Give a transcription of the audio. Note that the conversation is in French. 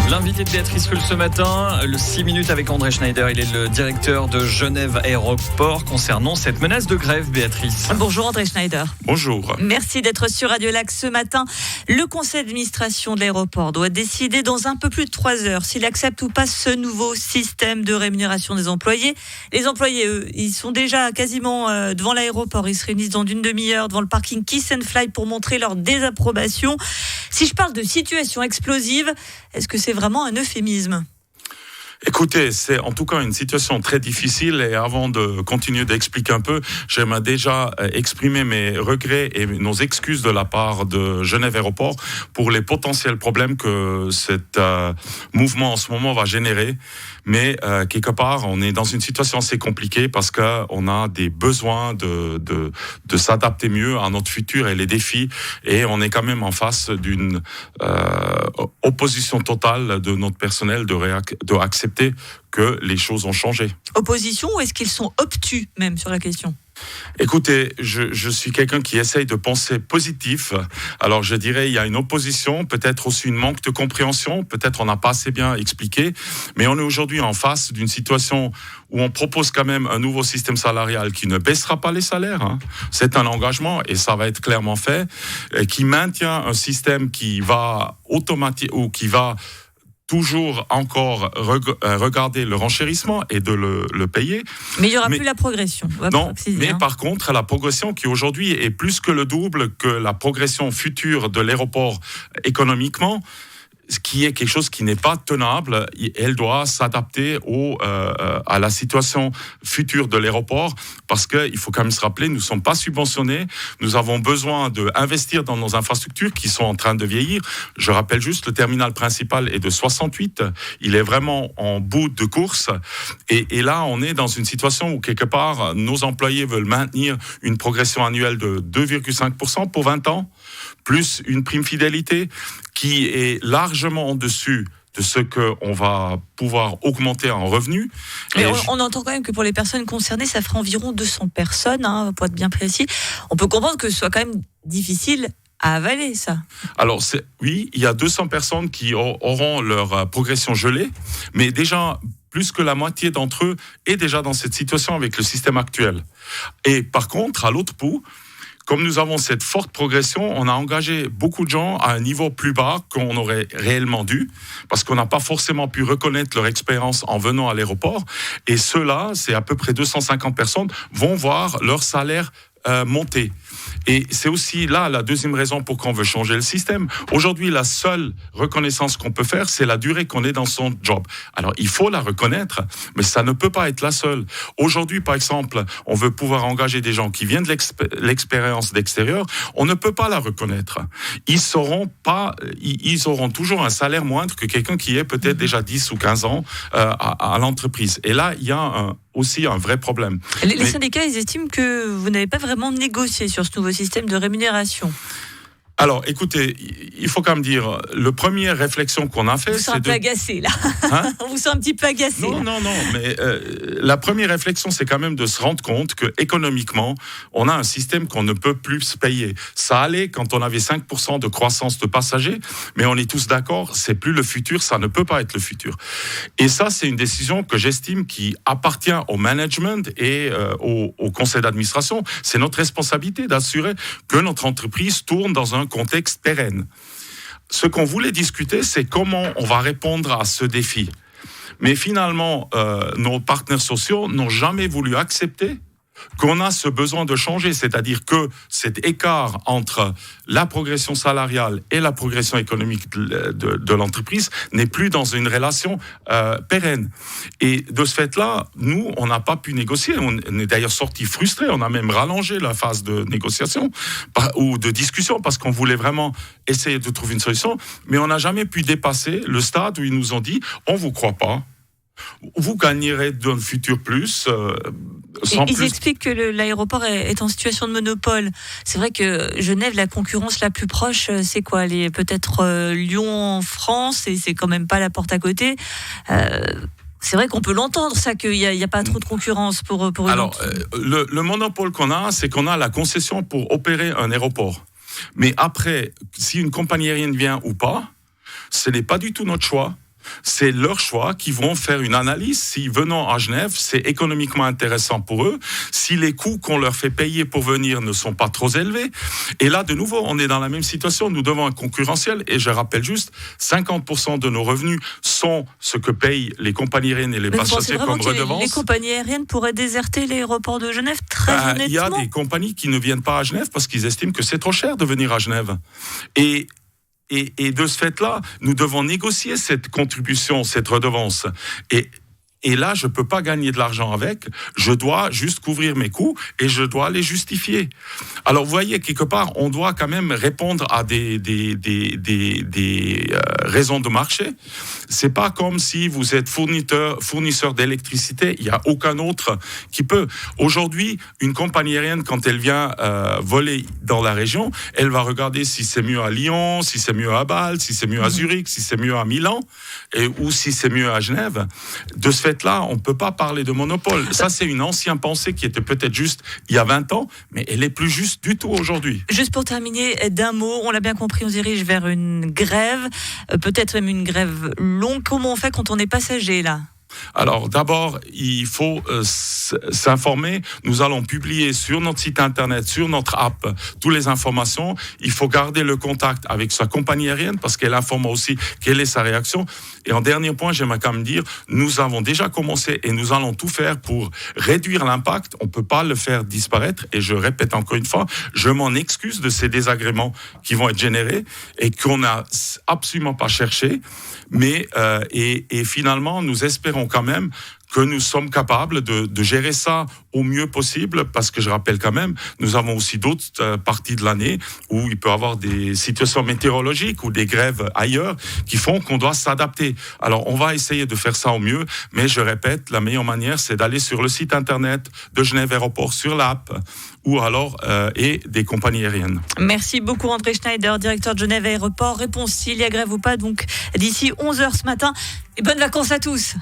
L'invité de Béatrice Rulle ce matin, le 6 minutes avec André Schneider. Il est le directeur de Genève Aéroport concernant cette menace de grève, Béatrice. Bonjour André Schneider. Bonjour. Merci d'être sur Radio Lac ce matin. Le conseil d'administration de l'aéroport doit décider dans un peu plus de 3 heures s'il accepte ou pas ce nouveau système de rémunération des employés. Les employés, eux, ils sont déjà quasiment devant l'aéroport. Ils se réunissent dans une demi-heure devant le parking Kiss and Fly pour montrer leur désapprobation. Si je parle de situation explosive, est-ce que c'est vraiment un euphémisme ? Écoutez, c'est en tout cas une situation très difficile et avant de continuer d'expliquer un peu, j'aimerais déjà exprimer mes regrets et nos excuses de la part de Genève Aéroport pour les potentiels problèmes que cet mouvement en ce moment va générer. Mais quelque part, on est dans une situation assez compliquée parce qu'on a des besoins de s'adapter mieux à notre futur et les défis. Et on est quand même en face d'une opposition totale de notre personnel de accepter que les choses ont changé. Opposition ou est-ce qu'ils sont obtus même sur la question ? Écoutez, je suis quelqu'un qui essaye de penser positif. Alors je dirais il y a une opposition, peut-être aussi une manque de compréhension, peut-être on n'a pas assez bien expliqué, mais on est aujourd'hui en face d'une situation où on propose quand même un nouveau système salarial qui ne baissera pas les salaires. Hein. C'est un engagement et ça va être clairement fait, qui maintient un système qui va ou qui va toujours encore regarder le renchérissement et de le payer. Mais il n'y aura plus la progression. Non, mais par contre, la progression qui aujourd'hui est plus que le double que la progression future de l'aéroport économiquement, ce qui est quelque chose qui n'est pas tenable, elle doit s'adapter à la situation future de l'aéroport parce qu'il faut quand même se rappeler, nous ne sommes pas subventionnés, nous avons besoin d'investir dans nos infrastructures qui sont en train de vieillir. Je rappelle juste, le terminal principal est de 68, il est vraiment en bout de course et là on est dans une situation où quelque part nos employés veulent maintenir une progression annuelle de 2,5% pour 20 ans, plus une prime fidélité qui est largement en dessus de ce qu'on va pouvoir augmenter en revenus. Mais on entend quand même que pour les personnes concernées, ça fera environ 200 personnes, pour être bien précis. On peut comprendre que ce soit quand même difficile à avaler, ça. Alors, oui, il y a 200 personnes qui auront leur progression gelée, mais déjà, plus que la moitié d'entre eux est déjà dans cette situation avec le système actuel. Et par contre, à l'autre bout, comme nous avons cette forte progression, on a engagé beaucoup de gens à un niveau plus bas qu'on aurait réellement dû, parce qu'on n'a pas forcément pu reconnaître leur expérience en venant à l'aéroport. Et ceux-là, c'est à peu près 250 personnes, vont voir leur salaire monter. Et c'est aussi là la deuxième raison pour qu'on veut changer le système. Aujourd'hui, la seule reconnaissance qu'on peut faire, c'est la durée qu'on est dans son job. Alors, il faut la reconnaître, mais ça ne peut pas être la seule. Aujourd'hui, par exemple, on veut pouvoir engager des gens qui viennent de l'expérience d'extérieur. On ne peut pas la reconnaître. Ils auront toujours un salaire moindre que quelqu'un qui est peut-être déjà 10 ou 15 ans à l'entreprise. Et là, il y a aussi un vrai problème. Les syndicats, ils estiment que vous n'avez pas vraiment négocié sur ce nouveau système de rémunération. Alors, écoutez, il faut quand même dire, la première réflexion qu'on a fait, vous sent un peu agacé, là. Hein? On vous sent un petit peu agacé. Non, mais la première réflexion, c'est quand même de se rendre compte que économiquement, on a un système qu'on ne peut plus se payer. Ça allait quand on avait 5% de croissance de passagers, mais on est tous d'accord, c'est plus le futur, ça ne peut pas être le futur. Et ça, c'est une décision que j'estime qui appartient au management et au conseil d'administration. C'est notre responsabilité d'assurer que notre entreprise tourne dans un contexte pérenne. Ce qu'on voulait discuter, c'est comment on va répondre à ce défi. Mais finalement, nos partenaires sociaux n'ont jamais voulu accepter qu'on a ce besoin de changer, c'est-à-dire que cet écart entre la progression salariale et la progression économique de l'entreprise n'est plus dans une relation pérenne. Et de ce fait-là, nous, on n'a pas pu négocier. On est d'ailleurs sortis frustrés. On a même rallongé la phase de négociation ou de discussion parce qu'on voulait vraiment essayer de trouver une solution. Mais on n'a jamais pu dépasser le stade où ils nous ont dit « on ne vous croit pas ». Vous gagnerez dans le futur plus. Ils expliquent que l'aéroport est en situation de monopole. C'est vrai que Genève, la concurrence la plus proche, c'est quoi ? Peut-être Lyon en France, et c'est quand même pas la porte à côté. C'est vrai qu'on peut l'entendre, ça, qu'il n'y a pas trop de concurrence pour Alors, le monopole qu'on a, c'est qu'on a la concession pour opérer un aéroport. Mais après, si une compagnie aérienne vient ou pas, ce n'est pas du tout notre choix. C'est leur choix qui vont faire une analyse. Si venant à Genève, c'est économiquement intéressant pour eux, si les coûts qu'on leur fait payer pour venir ne sont pas trop élevés. Et là, de nouveau, on est dans la même situation. Nous devons un concurrentiel. Et je rappelle juste, 50% de nos revenus sont ce que payent les compagnies aériennes et les passagers comme redevance. Les compagnies aériennes pourraient déserter l'aéroport de Genève très honnêtement. Il y a des compagnies qui ne viennent pas à Genève parce qu'ils estiment que c'est trop cher de venir à Genève. Et de ce fait-là, nous devons négocier cette contribution, cette redevance. Et là, je ne peux pas gagner de l'argent avec. Je dois juste couvrir mes coûts et je dois les justifier. Alors, vous voyez, quelque part, on doit quand même répondre à des raisons de marché. C'est pas comme si vous êtes fournisseur d'électricité. Il n'y a aucun autre qui peut. Aujourd'hui, une compagnie aérienne, quand elle vient voler dans la région, elle va regarder si c'est mieux à Lyon, si c'est mieux à Bâle, si c'est mieux à Zurich, si c'est mieux à Milan, ou si c'est mieux à Genève. De ce fait-là, on ne peut pas parler de monopole. Ça, c'est une ancienne pensée qui était peut-être juste il y a 20 ans, mais elle n'est plus juste du tout aujourd'hui. Juste pour terminer, d'un mot, on l'a bien compris, on se dirige vers une grève, peut-être même une grève longue. Comment on fait quand on est passager, là ? Alors d'abord, il faut s'informer. Nous allons publier sur notre site internet, sur notre app, toutes les informations. Il faut garder le contact avec sa compagnie aérienne parce qu'elle informe aussi quelle est sa réaction. Et en dernier point, j'aimerais quand même dire, nous avons déjà commencé et nous allons tout faire pour réduire l'impact. On ne peut pas le faire disparaître. Et je répète encore une fois, je m'en excuse de ces désagréments qui vont être générés et qu'on n'a absolument pas cherché. Mais et finalement, nous espérons quand même que nous sommes capables de gérer ça au mieux possible, parce que je rappelle quand même, nous avons aussi d'autres parties de l'année où il peut y avoir des situations météorologiques ou des grèves ailleurs qui font qu'on doit s'adapter. Alors, on va essayer de faire ça au mieux, mais je répète, la meilleure manière, c'est d'aller sur le site internet de Genève Aéroport, sur l'app, ou alors et des compagnies aériennes. Merci beaucoup André Schneider, directeur de Genève Aéroport. Réponse s'il y a grève ou pas, donc d'ici 11h ce matin. Et bonnes vacances à tous.